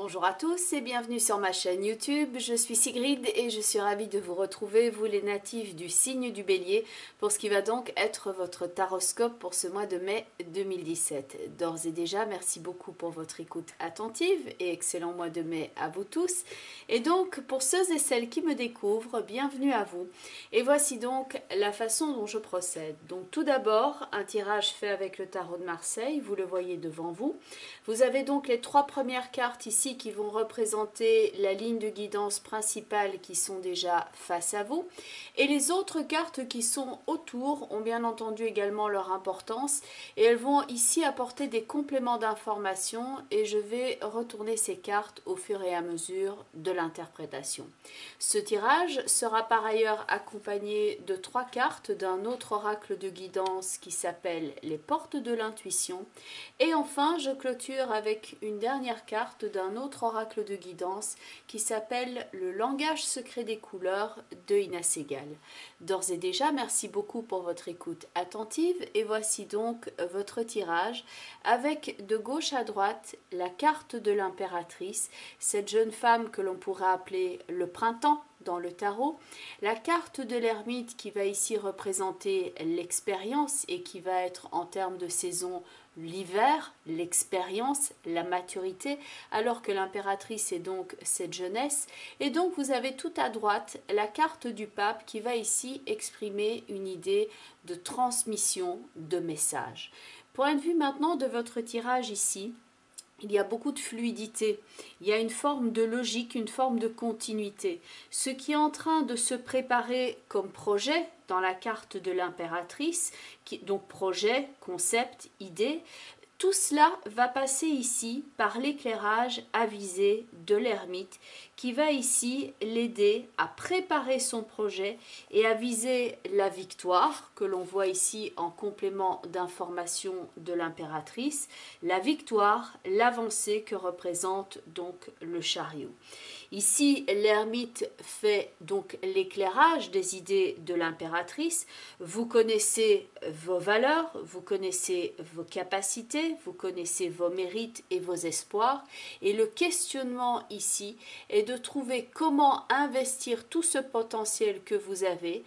Bonjour à tous et bienvenue sur ma chaîne YouTube. Je suis Sigrid et je suis ravie de vous retrouver, vous les natifs du signe du Bélier, pour ce qui va donc être votre taroscope pour ce mois de mai 2017. D'ores et déjà, merci beaucoup pour votre écoute attentive et excellent mois de mai à vous tous. Et donc, pour ceux et celles qui me découvrent, bienvenue à vous. Et voici donc la façon dont je procède. Donc tout d'abord, un tirage fait avec le tarot de Marseille, vous le voyez devant vous. Vous avez donc les trois premières cartes ici qui vont représenter la ligne de guidance principale qui sont déjà face à vous. Et les autres cartes qui sont autour ont bien entendu également leur importance et elles vont ici apporter des compléments d'information et je vais retourner ces cartes au fur et à mesure de l'interprétation. Ce tirage sera par ailleurs accompagné de trois cartes d'un autre oracle de guidance qui s'appelle les portes de l'intuition. Et enfin, je clôture avec une dernière carte d'un autre oracle de guidance qui s'appelle le langage secret des couleurs de Ina Segal. D'ores et déjà, merci beaucoup pour votre écoute attentive et voici donc votre tirage avec de gauche à droite la carte de l'impératrice, cette jeune femme que l'on pourrait appeler le printemps dans le tarot, la carte de l'ermite qui va ici représenter l'expérience et qui va être en termes de saison l'hiver, l'expérience, la maturité, alors que l'impératrice est donc cette jeunesse. Et donc vous avez tout à droite la carte du pape qui va ici exprimer une idée de transmission de messages. Point de vue maintenant de votre tirage ici, il y a beaucoup de fluidité, il y a une forme de logique, une forme de continuité. Ce qui est en train de se préparer comme projet dans la carte de l'impératrice, donc projet, concept, idée, tout cela va passer ici par l'éclairage avisé de l'ermite qui va ici l'aider à préparer son projet et à viser la victoire que l'on voit ici en complément d'information de l'impératrice, la victoire, l'avancée que représente donc le chariot. Ici, l'ermite fait donc l'éclairage des idées de l'impératrice. Vous connaissez vos valeurs, vous connaissez vos capacités, vous connaissez vos mérites et vos espoirs. Et le questionnement ici est de trouver comment investir tout ce potentiel que vous avez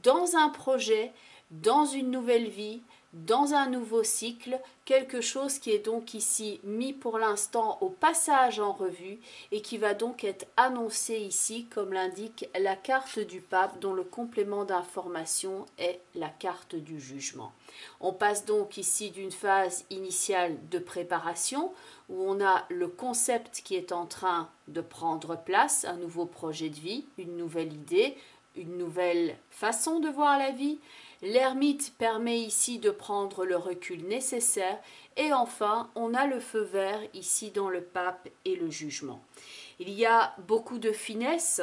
dans un projet, dans une nouvelle vie, dans un nouveau cycle, quelque chose qui est donc ici mis pour l'instant au passage en revue et qui va donc être annoncé ici comme l'indique la carte du pape dont le complément d'information est la carte du jugement. On passe donc ici d'une phase initiale de préparation où on a le concept qui est en train de prendre place, un nouveau projet de vie, une nouvelle idée, une nouvelle façon de voir la vie. L'ermite permet ici de prendre le recul nécessaire et enfin on a le feu vert ici dans le pape et le jugement. Il y a beaucoup de finesse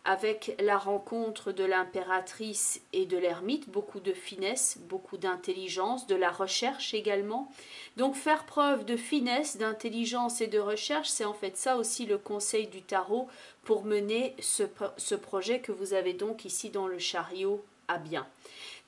avec la rencontre de l'impératrice et de l'ermite, beaucoup de finesse, beaucoup d'intelligence, de la recherche également. Donc faire preuve de finesse, d'intelligence et de recherche, c'est en fait ça aussi le conseil du tarot pour mener ce projet que vous avez donc ici dans le chariot à bien.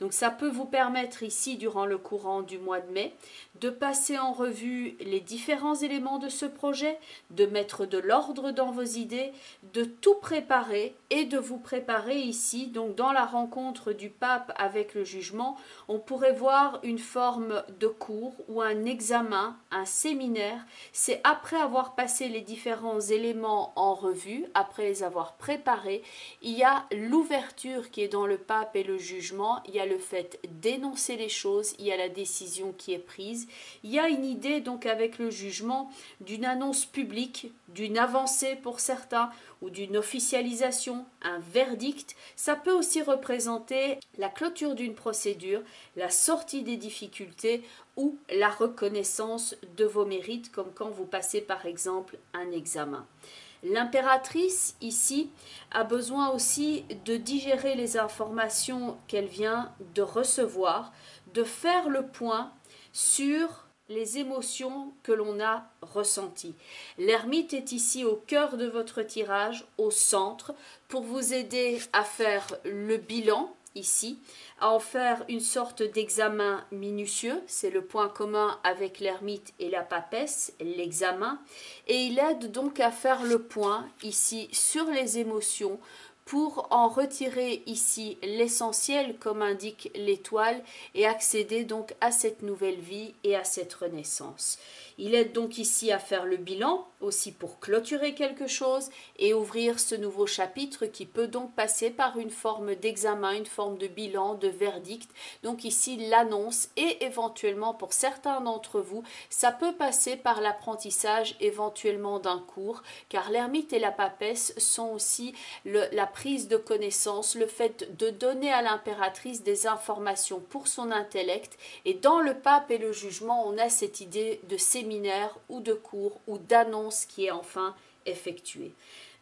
Donc ça peut vous permettre ici, durant le courant du mois de mai, de passer en revue les différents éléments de ce projet, de mettre de l'ordre dans vos idées, de tout préparer et de vous préparer ici. Donc dans la rencontre du pape avec le jugement, on pourrait voir une forme de cours ou un examen, un séminaire. C'est après avoir passé les différents éléments en revue, après les avoir préparés, il y a l'ouverture qui est dans le pape et le jugement, il y a le fait d'énoncer les choses, il y a la décision qui est prise, il y a une idée donc avec le jugement d'une annonce publique, d'une avancée pour certains ou d'une officialisation, un verdict. Ça peut aussi représenter la clôture d'une procédure, la sortie des difficultés ou la reconnaissance de vos mérites comme quand vous passez par exemple un examen. L'impératrice, ici, a besoin aussi de digérer les informations qu'elle vient de recevoir, de faire le point sur les émotions que l'on a ressenties. L'ermite est ici au cœur de votre tirage, au centre, pour vous aider à faire le bilan ici, à en faire une sorte d'examen minutieux. C'est le point commun avec l'ermite et la papesse, l'examen. Et il aide donc à faire le point ici sur les émotions pour en retirer ici l'essentiel comme indique l'étoile et accéder donc à cette nouvelle vie et à cette renaissance. Il aide donc ici à faire le bilan, aussi pour clôturer quelque chose et ouvrir ce nouveau chapitre qui peut donc passer par une forme d'examen, une forme de bilan, de verdict. Donc ici l'annonce et éventuellement pour certains d'entre vous, ça peut passer par l'apprentissage éventuellement d'un cours, car l'ermite et la papesse sont aussi la prise de connaissance, le fait de donner à l'impératrice des informations pour son intellect. Et dans le pape et le jugement, on a cette idée de séminaire ou de cours ou d'annonce qui est enfin effectuée.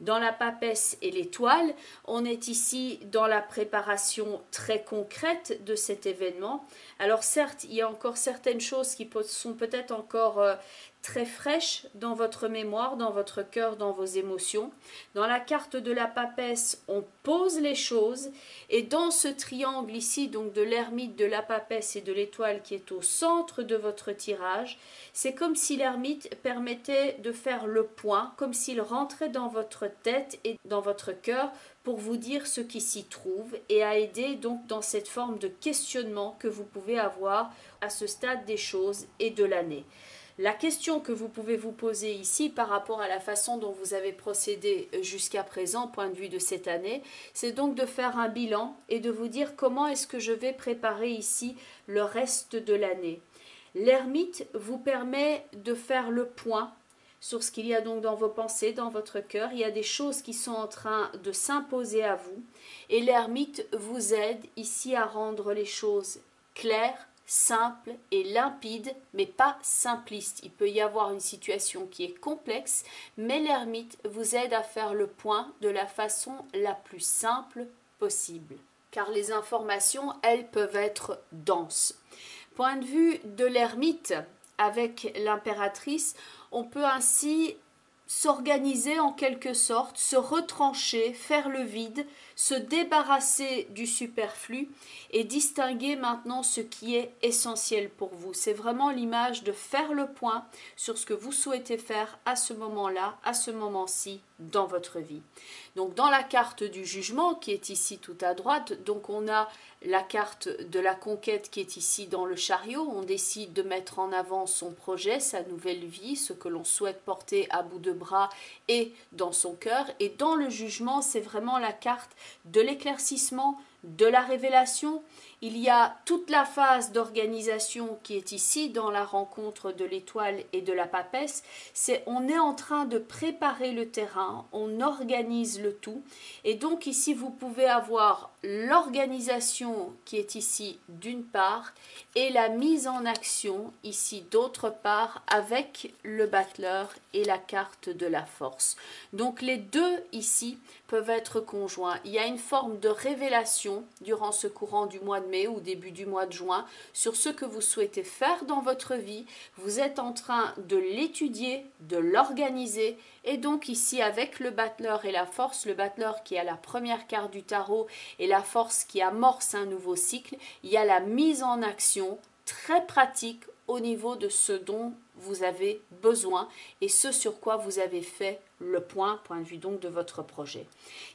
Dans la papesse et l'étoile, on est ici dans la préparation très concrète de cet événement. Alors certes, il y a encore certaines choses qui sont peut-être encore très fraîches dans votre mémoire, dans votre cœur, dans vos émotions. Dans la carte de la papesse, on pose les choses et dans ce triangle ici, donc de l'ermite, de la papesse et de l'étoile qui est au centre de votre tirage, c'est comme si l'ermite permettait de faire le point, comme s'il rentrait dans votre tête et dans votre cœur pour vous dire ce qui s'y trouve et à aider donc dans cette forme de questionnement que vous pouvez avoir à ce stade des choses et de l'année. La question que vous pouvez vous poser ici par rapport à la façon dont vous avez procédé jusqu'à présent, point de vue de cette année, c'est donc de faire un bilan et de vous dire comment est-ce que je vais préparer ici le reste de l'année. L'ermite vous permet de faire le point sur ce qu'il y a donc dans vos pensées, dans votre cœur. Il y a des choses qui sont en train de s'imposer à vous et l'ermite vous aide ici à rendre les choses claires, simple et limpide, mais pas simpliste. Il peut y avoir une situation qui est complexe, mais l'ermite vous aide à faire le point de la façon la plus simple possible. Car les informations, elles, peuvent être denses. Point de vue de l'ermite, avec l'impératrice, on peut ainsi s'organiser en quelque sorte, se retrancher, faire le vide, se débarrasser du superflu et distinguer maintenant ce qui est essentiel pour vous. C'est vraiment l'image de faire le point sur ce que vous souhaitez faire à ce moment-là, à ce moment-ci dans votre vie. Donc dans la carte du jugement qui est ici tout à droite, donc on a la carte de la conquête qui est ici dans le chariot. On décide de mettre en avant son projet, sa nouvelle vie, ce que l'on souhaite porter à bout de bras et dans son cœur. Et dans le jugement, c'est vraiment la carte de l'éclaircissement, de la révélation. Il y a toute la phase d'organisation qui est ici dans la rencontre de l'étoile et de la papesse. On est en train de préparer le terrain, on organise le tout. Et donc ici, vous pouvez avoir l'organisation qui est ici d'une part et la mise en action ici d'autre part avec le battleur et la carte de la force. Donc les deux ici peuvent être conjoints. Il y a une forme de révélation durant ce courant du mois de mai ou début du mois de juin sur ce que vous souhaitez faire dans votre vie. Vous êtes en train de l'étudier, de l'organiser et donc ici avec le battleur et la force, le battleur qui a la première carte du tarot et la force qui amorce un nouveau cycle, il y a la mise en action très pratique au niveau de ce dont vous avez besoin et ce sur quoi vous avez fait le point de vue donc de votre projet.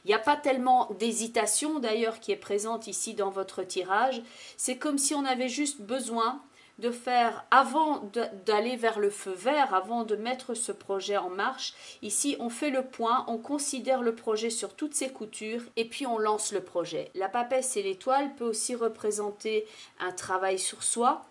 Il n'y a pas tellement d'hésitation d'ailleurs qui est présente ici dans votre tirage. C'est comme si on avait juste besoin de faire, avant d'aller vers le feu vert, avant de mettre ce projet en marche, ici on fait le point, on considère le projet sur toutes ses coutures et puis on lance le projet. La papesse et l'étoile peut aussi représenter un travail sur soi.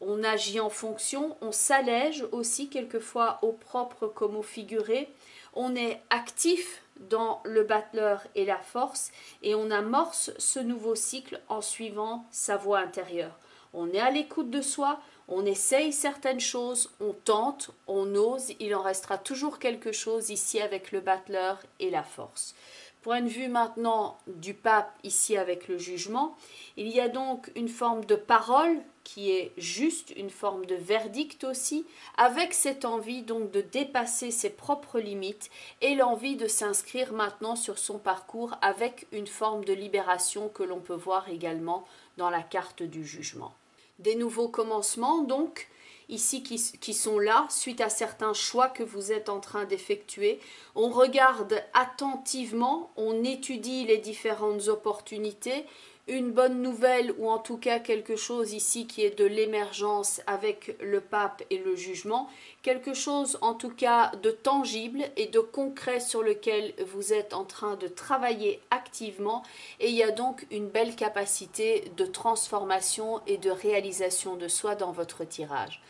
On agit en fonction, on s'allège aussi quelquefois au propre comme au figuré. On est actif dans le battleur et la force et on amorce ce nouveau cycle en suivant sa voie intérieure. On est à l'écoute de soi, on essaye certaines choses, on tente, on ose, il en restera toujours quelque chose ici avec le battleur et la force. Point de vue maintenant du pape ici avec le jugement, il y a donc une forme de parole qui est juste, une forme de verdict aussi, avec cette envie donc de dépasser ses propres limites et l'envie de s'inscrire maintenant sur son parcours avec une forme de libération que l'on peut voir également dans la carte du jugement. Des nouveaux commencements donc, ici qui sont là suite à certains choix que vous êtes en train d'effectuer. On regarde attentivement, on étudie les différentes opportunités. Une bonne nouvelle ou en tout cas quelque chose ici qui est de l'émergence avec le pape et le jugement, quelque chose en tout cas de tangible et de concret sur lequel vous êtes en train de travailler activement, et il y a donc une belle capacité de transformation et de réalisation de soi dans votre tirage.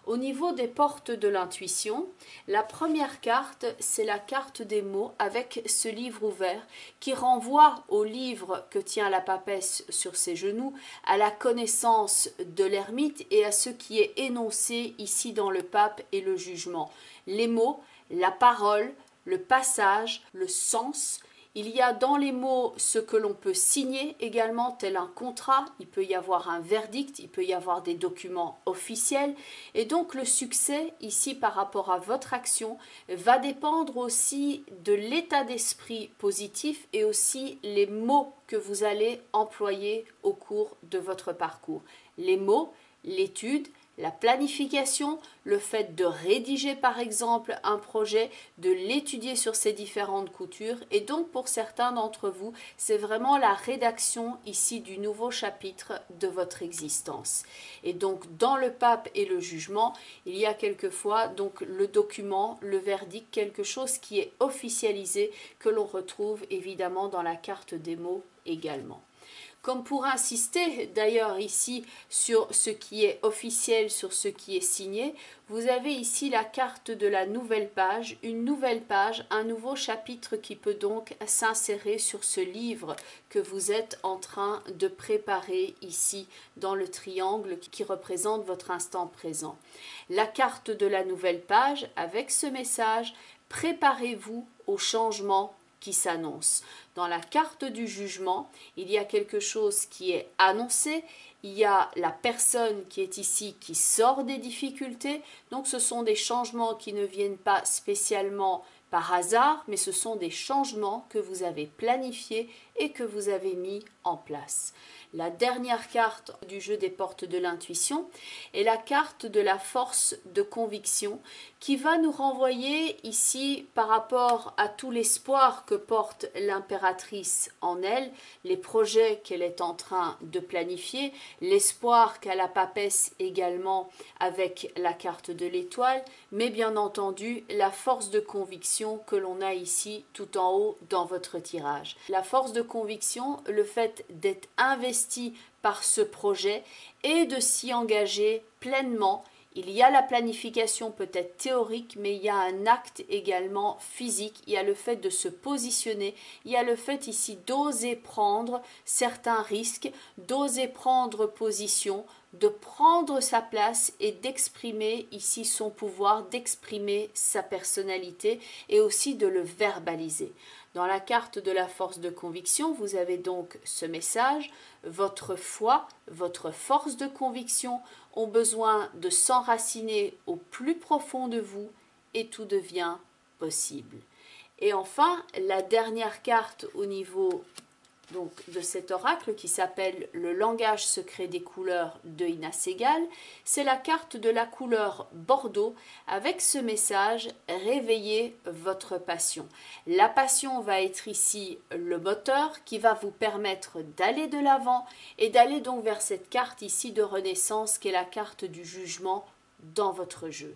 Au niveau des portes de l'intuition, la première carte, c'est la carte des mots avec ce livre ouvert qui renvoie au livre que tient la papesse sur ses genoux, à la connaissance de l'ermite et à ce qui est énoncé ici dans le pape et le jugement. Les mots, la parole, le passage, le sens. Il y a dans les mots ce que l'on peut signer également, tel un contrat, il peut y avoir un verdict, il peut y avoir des documents officiels. Et donc le succès, ici par rapport à votre action, va dépendre aussi de l'état d'esprit positif et aussi les mots que vous allez employer au cours de votre parcours. Les mots, l'étude, la planification, le fait de rédiger par exemple un projet, de l'étudier sur ses différentes coutures, et donc pour certains d'entre vous, c'est vraiment la rédaction ici du nouveau chapitre de votre existence. Et donc dans le pape et le jugement, il y a quelquefois donc le document, le verdict, quelque chose qui est officialisé que l'on retrouve évidemment dans la carte des mots également. Comme pour insister d'ailleurs ici sur ce qui est officiel, sur ce qui est signé, vous avez ici la carte de la nouvelle page, une nouvelle page, un nouveau chapitre qui peut donc s'insérer sur ce livre que vous êtes en train de préparer ici dans le triangle qui représente votre instant présent. La carte de la nouvelle page avec ce message, préparez-vous au changement qui s'annonce. Dans la carte du jugement, il y a quelque chose qui est annoncé, il y a la personne qui est ici qui sort des difficultés, donc ce sont des changements qui ne viennent pas spécialement par hasard, mais ce sont des changements que vous avez planifiés et que vous avez mis en place. La dernière carte du jeu des portes de l'intuition est la carte de la force de conviction qui va nous renvoyer ici par rapport à tout l'espoir que porte l'impératrice en elle, les projets qu'elle est en train de planifier, l'espoir qu'a la papesse également avec la carte de l'étoile, mais bien entendu la force de conviction que l'on a ici tout en haut dans votre tirage. La force de conviction, le fait d'être investi par ce projet et de s'y engager pleinement. Il y a la planification peut-être théorique, mais il y a un acte également physique, il y a le fait de se positionner, il y a le fait ici d'oser prendre certains risques, d'oser prendre position, de prendre sa place et d'exprimer ici son pouvoir, d'exprimer sa personnalité et aussi de le verbaliser. Dans la carte de la force de conviction, vous avez donc ce message, votre foi, votre force de conviction ont besoin de s'enraciner au plus profond de vous et tout devient possible. Et enfin, la dernière carte au niveau donc, de cet oracle qui s'appelle le langage secret des couleurs de Ina Segal, c'est la carte de la couleur Bordeaux avec ce message « Réveillez votre passion ». La passion va être ici le moteur qui va vous permettre d'aller de l'avant et d'aller donc vers cette carte ici de renaissance qui est la carte du jugement dans votre jeu.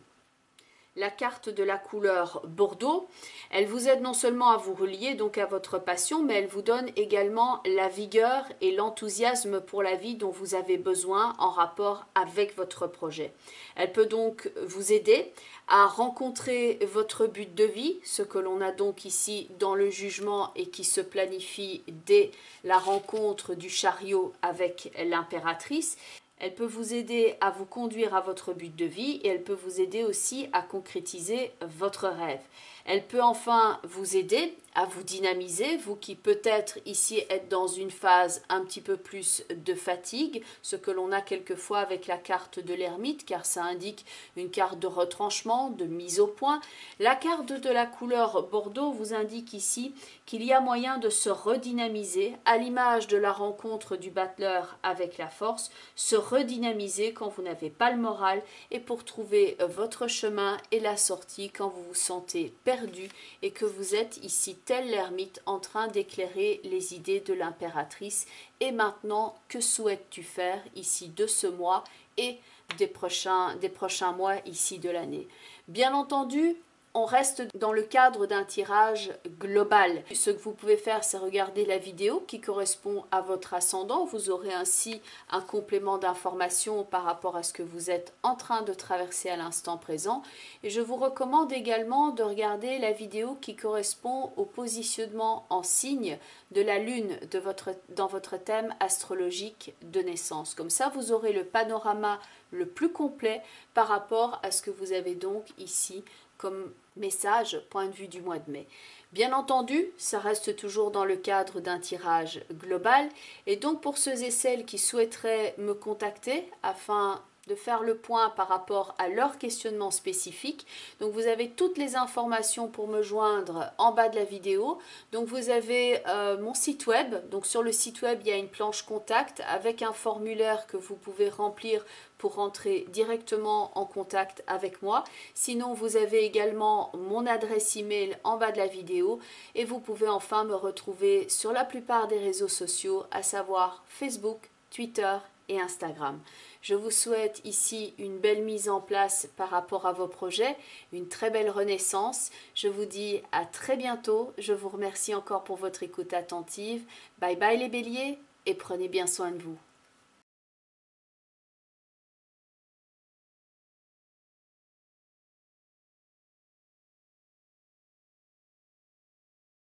La carte de la couleur Bordeaux, elle vous aide non seulement à vous relier donc à votre passion, mais elle vous donne également la vigueur et l'enthousiasme pour la vie dont vous avez besoin en rapport avec votre projet. Elle peut donc vous aider à rencontrer votre but de vie, ce que l'on a donc ici dans le jugement et qui se planifie dès la rencontre du chariot avec l'impératrice. Elle peut vous aider à vous conduire à votre but de vie et elle peut vous aider aussi à concrétiser votre rêve. Elle peut enfin vous aider à vous dynamiser, vous qui peut-être ici êtes dans une phase un petit peu plus de fatigue, ce que l'on a quelquefois avec la carte de l'ermite, car ça indique une carte de retranchement, de mise au point. La carte de la couleur Bordeaux vous indique ici qu'il y a moyen de se redynamiser, à l'image de la rencontre du battleur avec la force, se redynamiser quand vous n'avez pas le moral et pour trouver votre chemin et la sortie quand vous vous sentez perdu et que vous êtes ici tel l'ermite en train d'éclairer les idées de l'impératrice. Et maintenant, que souhaites-tu faire ici de ce mois et des prochains mois ici de l'année? Bien entendu, on reste dans le cadre d'un tirage global. Ce que vous pouvez faire, c'est regarder la vidéo qui correspond à votre ascendant. Vous aurez ainsi un complément d'information par rapport à ce que vous êtes en train de traverser à l'instant présent. Et je vous recommande également de regarder la vidéo qui correspond au positionnement en signe de la Lune dans votre thème astrologique de naissance. Comme ça, vous aurez le panorama le plus complet par rapport à ce que vous avez donc ici comme message point de vue du mois de mai. Bien entendu, ça reste toujours dans le cadre d'un tirage global et donc pour ceux et celles qui souhaiteraient me contacter afin de faire le point par rapport à leur questionnement spécifique. Donc vous avez toutes les informations pour me joindre en bas de la vidéo. Donc vous avez mon site web. Donc sur le site web, il y a une planche contact avec un formulaire que vous pouvez remplir pour rentrer directement en contact avec moi. Sinon, vous avez également mon adresse email en bas de la vidéo et vous pouvez enfin me retrouver sur la plupart des réseaux sociaux, à savoir Facebook, Twitter et Instagram. Je vous souhaite ici une belle mise en place par rapport à vos projets, une très belle renaissance. Je vous dis à très bientôt. Je vous remercie encore pour votre écoute attentive. Bye bye les béliers et prenez bien soin de vous.